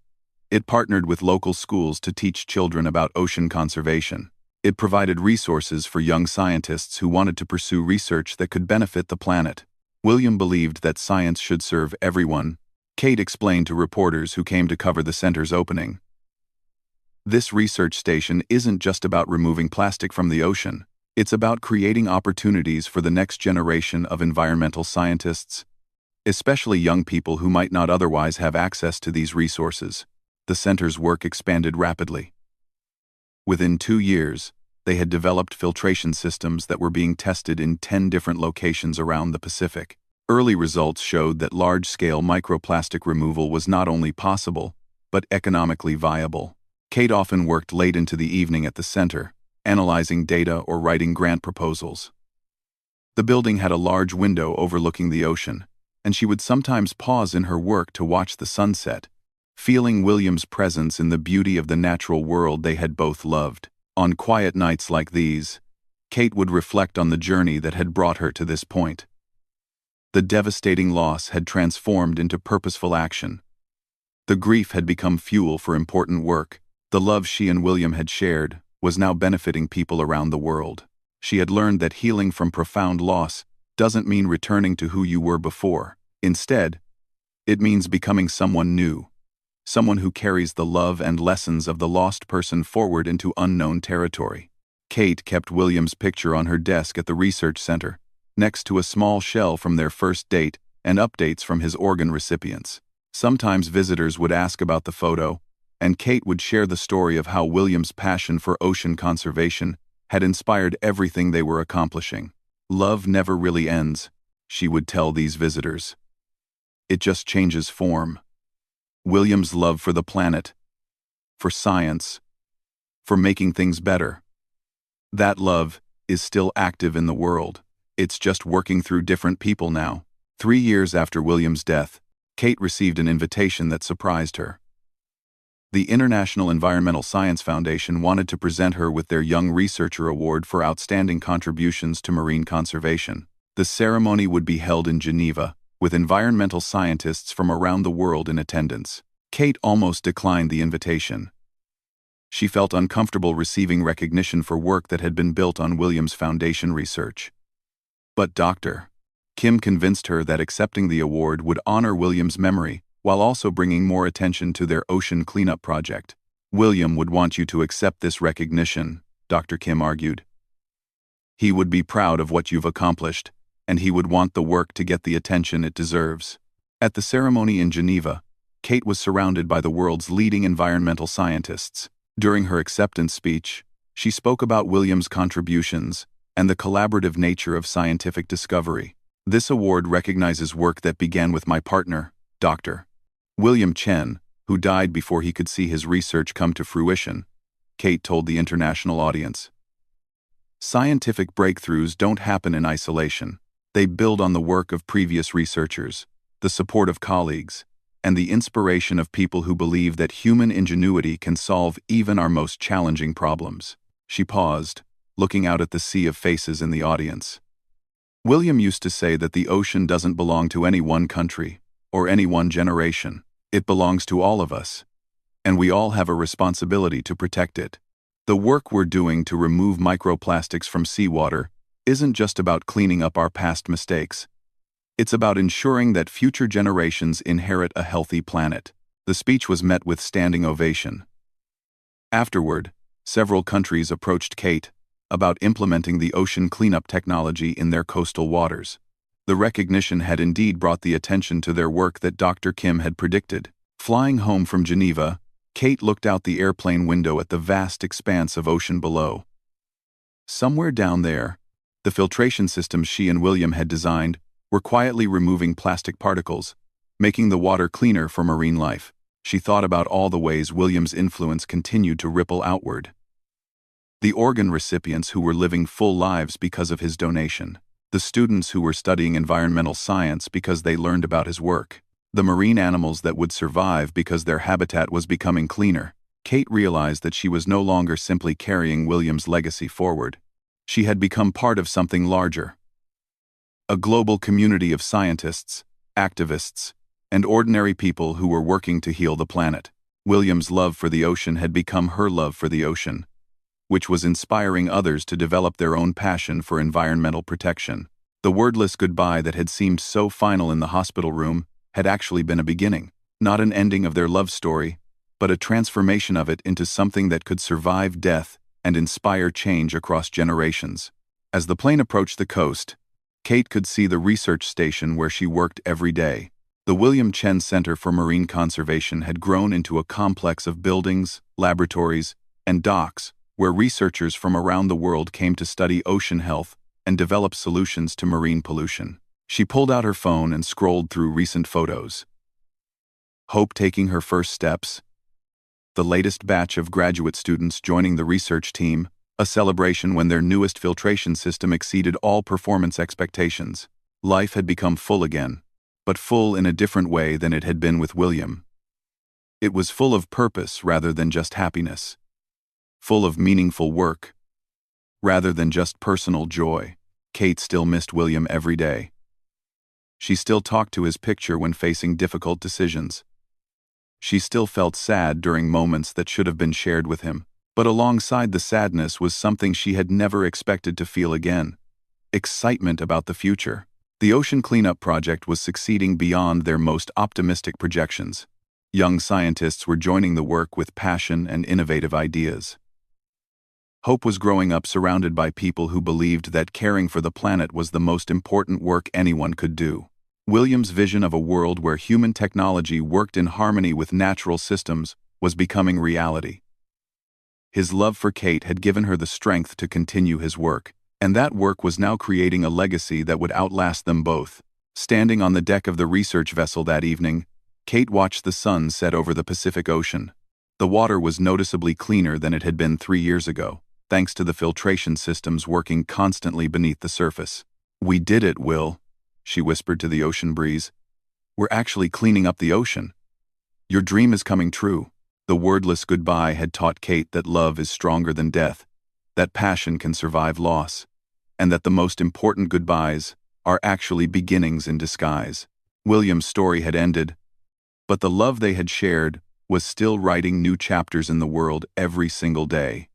It partnered with local schools to teach children about ocean conservation. It provided resources for young scientists who wanted to pursue research that could benefit the planet. William believed that science should serve everyone, Kate explained to reporters who came to cover the center's opening. "This research station isn't just about removing plastic from the ocean. It's about creating opportunities for the next generation of environmental scientists, especially young people who might not otherwise have access to these resources." The center's work expanded rapidly. Within 2 years, they had developed filtration systems that were being tested in 10 different locations around the Pacific. Early results showed that large-scale microplastic removal was not only possible, but economically viable. Kate often worked late into the evening at the center, analyzing data or writing grant proposals. The building had a large window overlooking the ocean, and she would sometimes pause in her work to watch the sunset, feeling William's presence in the beauty of the natural world they had both loved. On quiet nights like these, Kate would reflect on the journey that had brought her to this point. The devastating loss had transformed into purposeful action. The grief had become fuel for important work. The love she and William had shared was now benefiting people around the world. She had learned that healing from profound loss doesn't mean returning to who you were before. Instead, it means becoming someone new, someone who carries the love and lessons of the lost person forward into unknown territory. Kate kept William's picture on her desk at the research center, next to a small shell from their first date and updates from his organ recipients. Sometimes visitors would ask about the photo, and Kate would share the story of how William's passion for ocean conservation had inspired everything they were accomplishing. "Love never really ends," she would tell these visitors. "It just changes form." William's love for the planet, for science, for making things better. That love is still active in the world. It's just working through different people now. 3 years after William's death, Kate received an invitation that surprised her. The International Environmental Science Foundation wanted to present her with their Young Researcher Award for outstanding contributions to marine conservation. The ceremony would be held in Geneva, with environmental scientists from around the world in attendance. Kate almost declined the invitation. She felt uncomfortable receiving recognition for work that had been built on William's Foundation research. But Dr. Kim convinced her that accepting the award would honor William's memory, while also bringing more attention to their ocean cleanup project. "William would want you to accept this recognition," Dr. Kim argued. "He would be proud of what you've accomplished, and he would want the work to get the attention it deserves." At the ceremony in Geneva, Kate was surrounded by the world's leading environmental scientists. During her acceptance speech, she spoke about William's contributions and the collaborative nature of scientific discovery. "This award recognizes work that began with my partner, Dr. William Chen, who died before he could see his research come to fruition," Kate told the international audience. "Scientific breakthroughs don't happen in isolation. They build on the work of previous researchers, the support of colleagues, and the inspiration of people who believe that human ingenuity can solve even our most challenging problems." She paused, looking out at the sea of faces in the audience. "William used to say that the ocean doesn't belong to any one country or any one generation. It belongs to all of us, and we all have a responsibility to protect it. The work we're doing to remove microplastics from seawater isn't just about cleaning up our past mistakes. It's about ensuring that future generations inherit a healthy planet." The speech was met with standing ovation. Afterward, several countries approached Kate about implementing the ocean cleanup technology in their coastal waters. The recognition had indeed brought the attention to their work that Dr. Kim had predicted. Flying home from Geneva, Kate looked out the airplane window at the vast expanse of ocean below. Somewhere down there, the filtration systems she and William had designed were quietly removing plastic particles, making the water cleaner for marine life. She thought about all the ways William's influence continued to ripple outward. The organ recipients who were living full lives because of his donation. The students who were studying environmental science because they learned about his work. The marine animals that would survive because their habitat was becoming cleaner. Kate realized that she was no longer simply carrying William's legacy forward. She had become part of something larger. A global community of scientists, activists, and ordinary people who were working to heal the planet. William's love for the ocean had become her love for the ocean, which was inspiring others to develop their own passion for environmental protection. The wordless goodbye that had seemed so final in the hospital room had actually been a beginning, not an ending of their love story, but a transformation of it into something that could survive death and inspire change across generations. As the plane approached the coast, Kate could see the research station where she worked every day. The William Chen Center for Marine Conservation had grown into a complex of buildings, laboratories, and docks, where researchers from around the world came to study ocean health and develop solutions to marine pollution. She pulled out her phone and scrolled through recent photos. Hope taking her first steps, the latest batch of graduate students joining the research team, a celebration when their newest filtration system exceeded all performance expectations. Life had become full again, but full in a different way than it had been with William. It was full of purpose rather than just happiness. Full of meaningful work, rather than just personal joy. Kate still missed William every day. She still talked to his picture when facing difficult decisions. She still felt sad during moments that should have been shared with him. But alongside the sadness was something she had never expected to feel again: excitement about the future. The ocean cleanup project was succeeding beyond their most optimistic projections. Young scientists were joining the work with passion and innovative ideas. Hope was growing up surrounded by people who believed that caring for the planet was the most important work anyone could do. William's vision of a world where human technology worked in harmony with natural systems was becoming reality. His love for Kate had given her the strength to continue his work, and that work was now creating a legacy that would outlast them both. Standing on the deck of the research vessel that evening, Kate watched the sun set over the Pacific Ocean. The water was noticeably cleaner than it had been 3 years ago, thanks to the filtration systems working constantly beneath the surface. "We did it, Will," she whispered to the ocean breeze. "We're actually cleaning up the ocean. Your dream is coming true." The wordless goodbye had taught Kate that love is stronger than death, that passion can survive loss, and that the most important goodbyes are actually beginnings in disguise. William's story had ended, but the love they had shared was still writing new chapters in the world every single day.